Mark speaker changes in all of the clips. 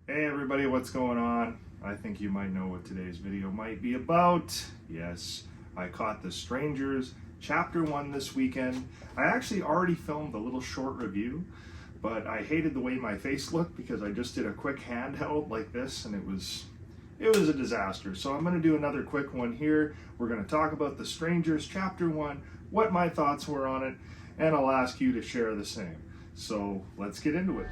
Speaker 1: Hey everybody, what's going on? I think you might know what today's video might be about. Yes, I caught The Strangers Chapter 1 this weekend. I actually already filmed a little short review, but I hated the way my face looked because I just did a quick handheld like this and it was a disaster. So I'm going to do another quick one here. We're going to talk about The Strangers Chapter 1, what my thoughts were on it, and I'll ask you to share the same. So let's get into it.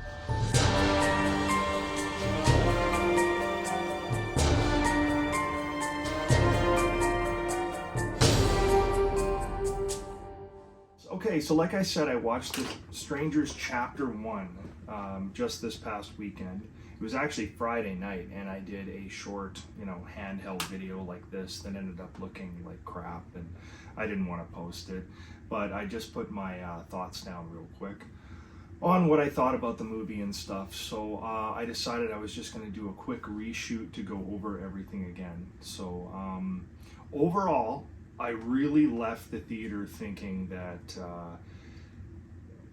Speaker 1: Okay, so like I said, I watched The Strangers Chapter 1 just this past weekend. It was actually Friday night, and I did a short, handheld video like this that ended up looking like crap, and I didn't want to post it. But I just put my thoughts down real quick on what I thought about the movie and stuff. So I decided I was just going to do a quick reshoot to go over everything again. So overall, I really left the theater thinking that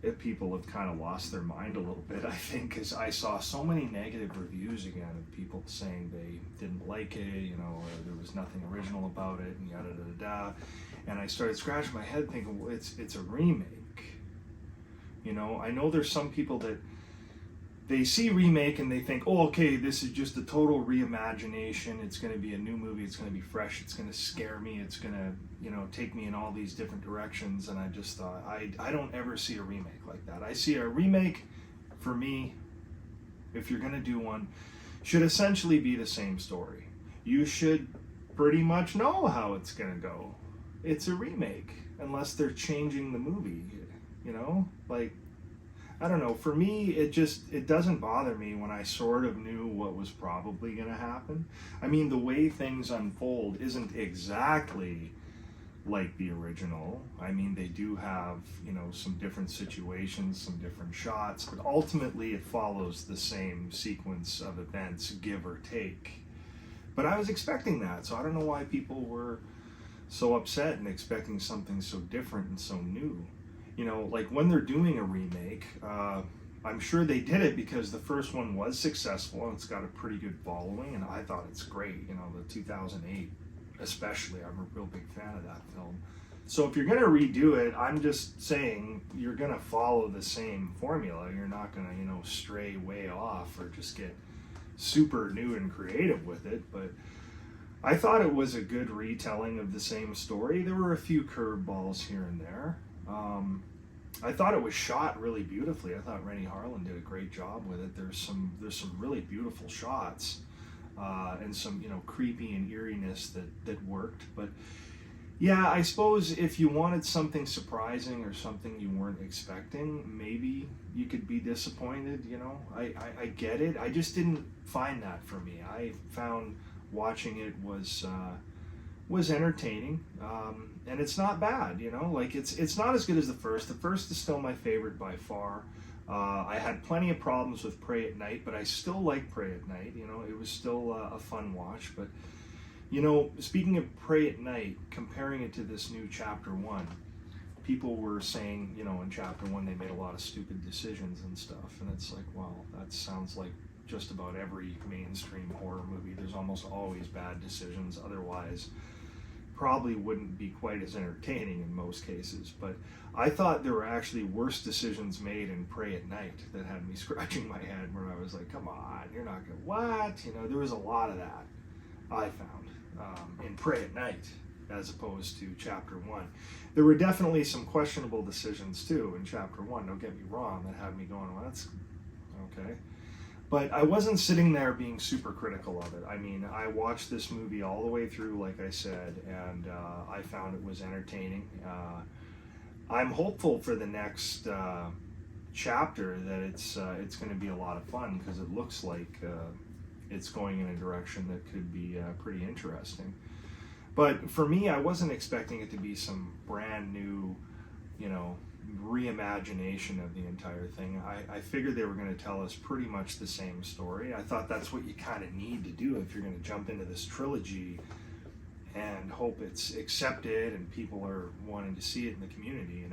Speaker 1: if people have kind of lost their mind a little bit, I think, because I saw so many negative reviews again of people saying they didn't like it, or there was nothing original about it, and yada yada yada. And I started scratching my head thinking, well, it's a remake. I know there's some people that they see remake and they think, oh, okay, this is just a total reimagination. It's going to be a new movie. It's going to be fresh. It's going to scare me. It's going to, take me in all these different directions. And I just thought, I don't ever see a remake like that. I see a remake, for me, if you're going to do one, should essentially be the same story. You should pretty much know how it's going to go. It's a remake, unless they're changing the movie, like, I don't know, for me, it doesn't bother me when I sort of knew what was probably going to happen. I mean, the way things unfold isn't exactly like the original. I mean, they do have, some different situations, some different shots, but ultimately it follows the same sequence of events, give or take. But I was expecting that, so I don't know why people were so upset and expecting something so different and so new. Like when they're doing a remake, I'm sure they did it because the first one was successful and it's got a pretty good following, and I thought it's great. The 2008 especially, I'm a real big fan of that film. So if you're going to redo it, I'm just saying you're going to follow the same formula. You're not going to, stray way off or just get super new and creative with it. But I thought it was a good retelling of the same story. There were a few curveballs here and there. I thought it was shot really beautifully. I thought Renny Harlin did a great job with it. There's some really beautiful shots, and some creepy and eeriness that worked. But yeah, I suppose if you wanted something surprising or something you weren't expecting, maybe you could be disappointed. I get it. I just didn't find that for me. I found watching it was entertaining, and it's not bad. Like it's not as good as the first. The first is still my favorite by far. I had plenty of problems with Prey at Night, but I still like Prey at Night. It was still a fun watch. But speaking of Prey at Night, comparing it to this new Chapter 1, people were saying, in Chapter 1 they made a lot of stupid decisions and stuff, and it's like, well, that sounds like just about every mainstream horror movie. There's almost always bad decisions, otherwise probably wouldn't be quite as entertaining in most cases. But I thought there were actually worse decisions made in Prey at Night that had me scratching my head, where I was like, come on, you're not gonna, what? There was a lot of that I found in Prey at Night as opposed to Chapter 1. There were definitely some questionable decisions too in Chapter 1, don't get me wrong, that had me going, well, that's okay. But I wasn't sitting there being super critical of it. I mean, I watched this movie all the way through, like I said, and I found it was entertaining. I'm hopeful for the next chapter that it's going to be a lot of fun, because it looks like it's going in a direction that could be pretty interesting. But for me, I wasn't expecting it to be some brand new, reimagination of the entire thing. I figured they were going to tell us pretty much the same story. I thought that's what you kind of need to do if you're going to jump into this trilogy and hope it's accepted and people are wanting to see it in the community,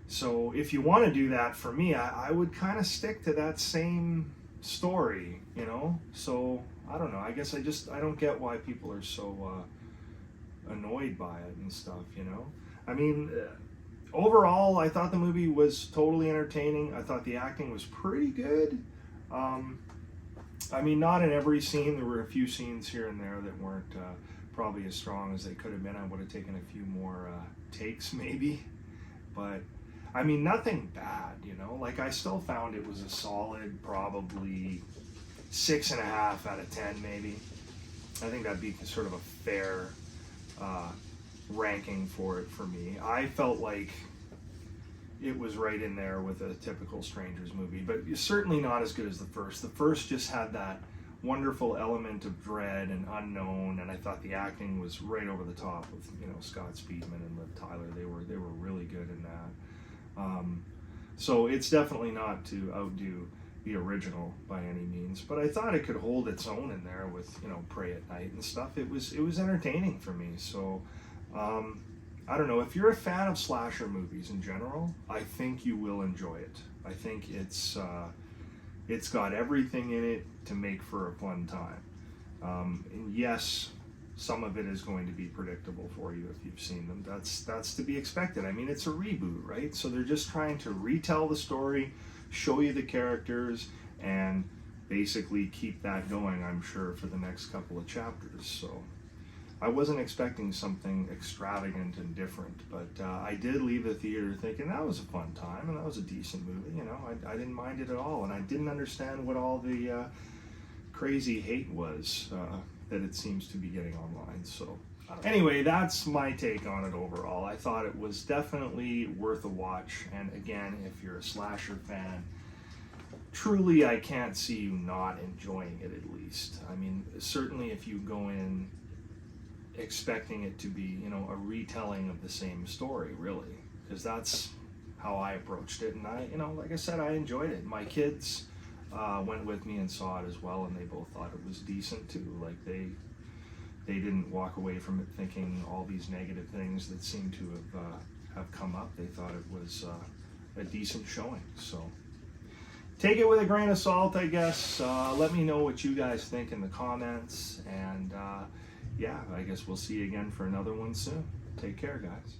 Speaker 1: So if you want to do that, for me, I would kind of stick to that same story, you know. So I don't know. I guess I don't get why people are so annoyed by it and stuff, you know. I mean, overall, I thought the movie was totally entertaining. I thought the acting was pretty good. I mean, not in every scene. There were a few scenes here and there that weren't probably as strong as they could have been. I would have taken a few more takes, maybe. But, I mean, nothing bad, you know? Like, I still found it was a solid, probably 6.5 out of 10, maybe. I think that'd be sort of a fair ranking for it for me. I felt like it was right in there with a typical Strangers movie, but certainly not as good as the first. The first just had that wonderful element of dread and unknown, and I thought the acting was right over the top with, you know, Scott Speedman and Liv Tyler. They were really good in that. So it's definitely not to outdo the original by any means, but I thought it could hold its own in there with, you know, Prey at Night and stuff. It was entertaining for me. So I don't know, if you're a fan of slasher movies in general, I think you will enjoy it. I think it's got everything in it to make for a fun time. And yes, some of it is going to be predictable for you if you've seen them. That's to be expected. I mean, it's a reboot, right? So they're just trying to retell the story, show you the characters, and basically keep that going, I'm sure, for the next couple of chapters. So I wasn't expecting something extravagant and different, but I did leave the theater thinking that was a fun time and that was a decent movie. You know, I didn't mind it at all, and I didn't understand what all the crazy hate was that it seems to be getting online. So anyway, that's my take on it overall. I thought it was definitely worth a watch, and again, if you're a slasher fan, truly I can't see you not enjoying it at least. I mean, certainly if you go in expecting it to be, you know, a retelling of the same story, really, because that's how I approached it, and I, you know, like I said, I enjoyed it. My kids went with me and saw it as well, and they both thought it was decent too. Like they didn't walk away from it thinking all these negative things that seem to have come up. They thought it was a decent showing. So take it with a grain of salt, I guess. Let me know what you guys think in the comments, and yeah, I guess we'll see you again for another one soon. Take care, guys.